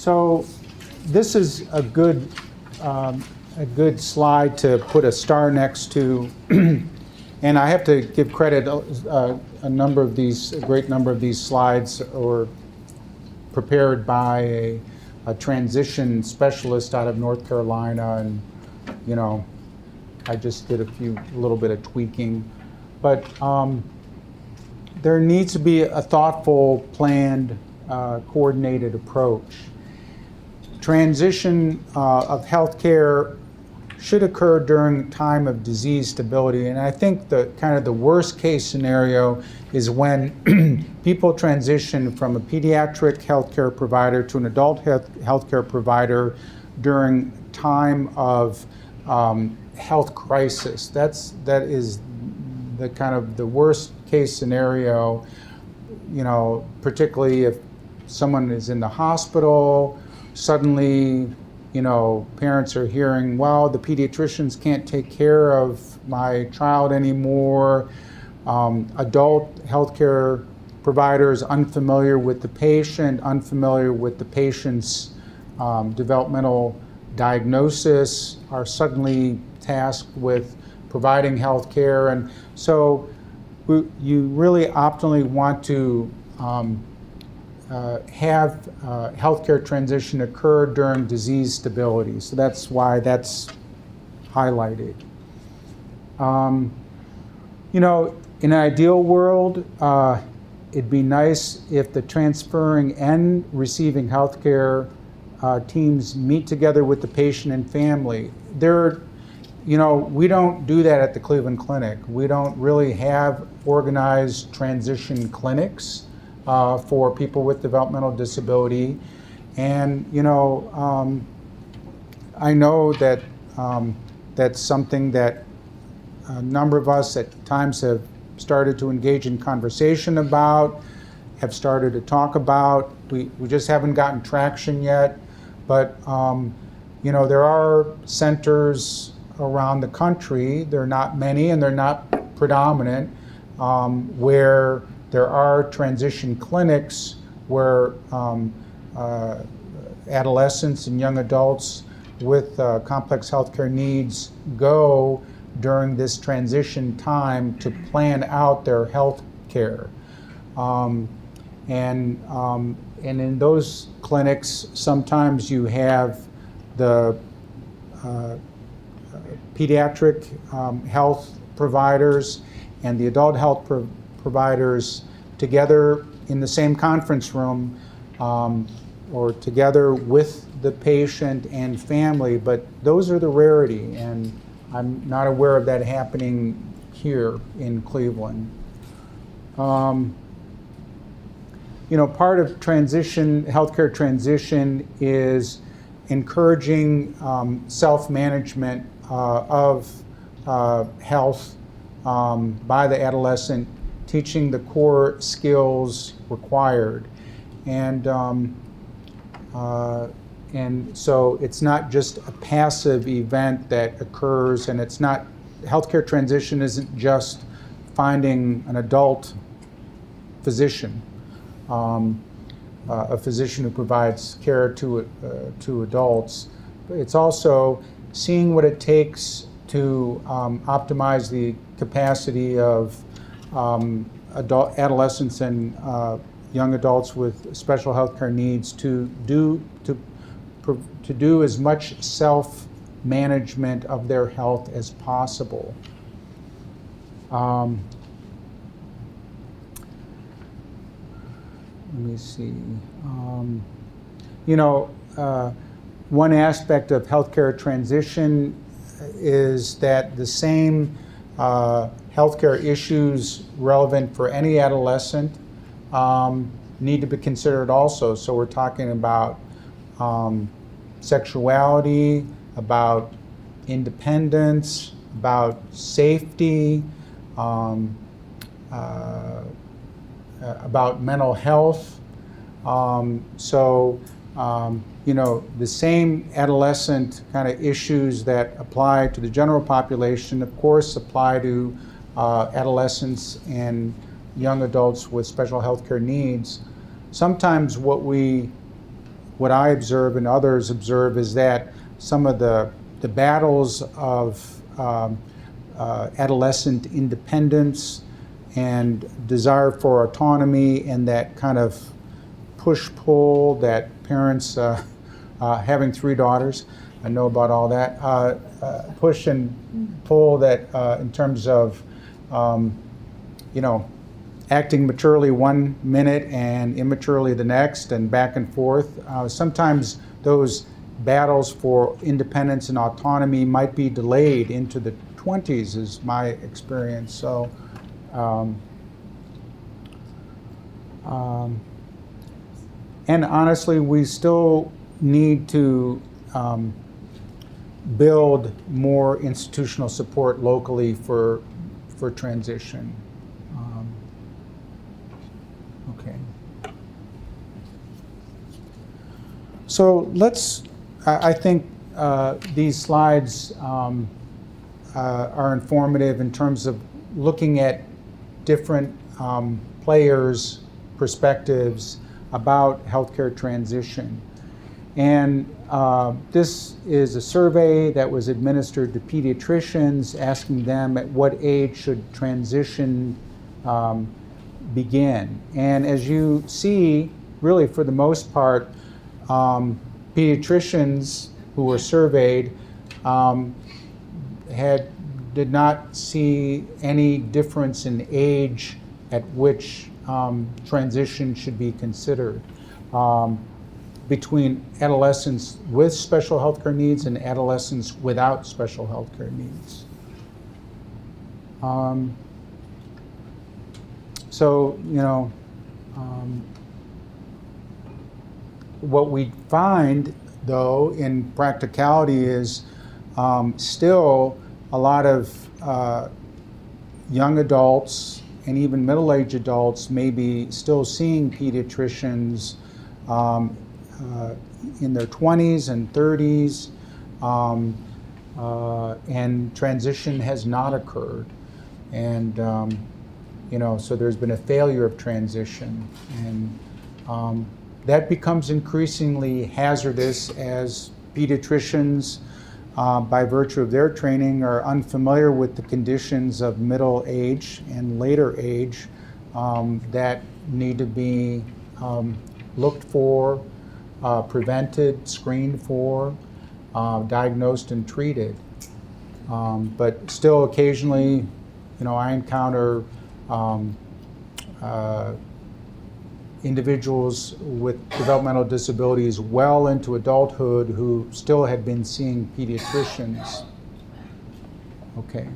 So this is a good slide to put a star next to, and I have to give credit. A great number of these slides were prepared by a transition specialist out of North Carolina, and I just did a little bit of tweaking, but there needs to be a thoughtful, planned, coordinated approach. Transition of healthcare should occur during time of disease stability, and I think the kind of the worst case scenario is when people transition from a pediatric healthcare provider to an adult healthcare provider during time of health crisis. That is the kind of the worst case scenario, particularly if someone is in the hospital, suddenly, parents are hearing, well, the pediatricians can't take care of my child anymore. Adult healthcare providers unfamiliar with the patient, unfamiliar with the patient's developmental diagnosis, are suddenly tasked with providing health care. And so you really optimally want to have healthcare transition occur during disease stability. So that's why that's highlighted. In an ideal world, it'd be nice if the transferring and receiving healthcare teams meet together with the patient and family. We don't do that at the Cleveland Clinic. We don't really have organized transition clinics for people with developmental disability. And, I know that that's something that a number of us at times have started to engage in conversation about, have started to talk about. We just haven't gotten traction yet. But, there are centers around the country, there are not many and they're not predominant, where there are transition clinics where adolescents and young adults with complex healthcare needs go during this transition time to plan out their health care. And in those clinics, sometimes you have the pediatric health providers and the adult health providers together in the same conference room, or together with the patient and family, but those are the rarity, and I'm not aware of that happening here in Cleveland. Part of healthcare transition is encouraging self-management of health by the adolescent, teaching the core skills required. And so it's not just a passive event that occurs, and healthcare transition isn't just finding an adult physician, a physician who provides care to adults. It's also seeing what it takes to optimize the capacity of adolescents and young adults with special healthcare needs to do as much self-management of their health as possible. Let me see. One aspect of healthcare transition is that the same healthcare issues relevant for any adolescent need to be considered also. So we're talking about sexuality, about independence, about safety, about mental health. The same adolescent kind of issues that apply to the general population, of course, apply to adolescents and young adults with special healthcare needs. Sometimes what we what I observe and others observe is that some of the battles of adolescent independence and desire for autonomy and that kind of push-pull that parents, having 3 daughters, I know about all that, push and pull that in terms of, acting maturely one minute and immaturely the next and back and forth. Sometimes those battles for independence and autonomy might be delayed into the 20s is my experience. So, and honestly, we still need to build more institutional support locally for transition. Okay. So let's, I think these slides are informative in terms of looking at different players' perspectives about healthcare transition. And this is a survey that was administered to pediatricians, asking them at what age should transition begin. And as you see, really for the most part, pediatricians who were surveyed did not see any difference in age at which transition should be considered between adolescents with special healthcare needs and adolescents without special healthcare needs. What we find, though, in practicality is still a lot of young adults and even middle-aged adults may be still seeing pediatricians in their 20s and 30s, and transition has not occurred. And so there's been a failure of transition, and that becomes increasingly hazardous as pediatricians, by virtue of their training, are unfamiliar with the conditions of middle age and later age that need to be looked for, prevented, screened for, diagnosed and treated. But still occasionally, I encounter individuals with developmental disabilities well into adulthood who still had been seeing pediatricians. Okay.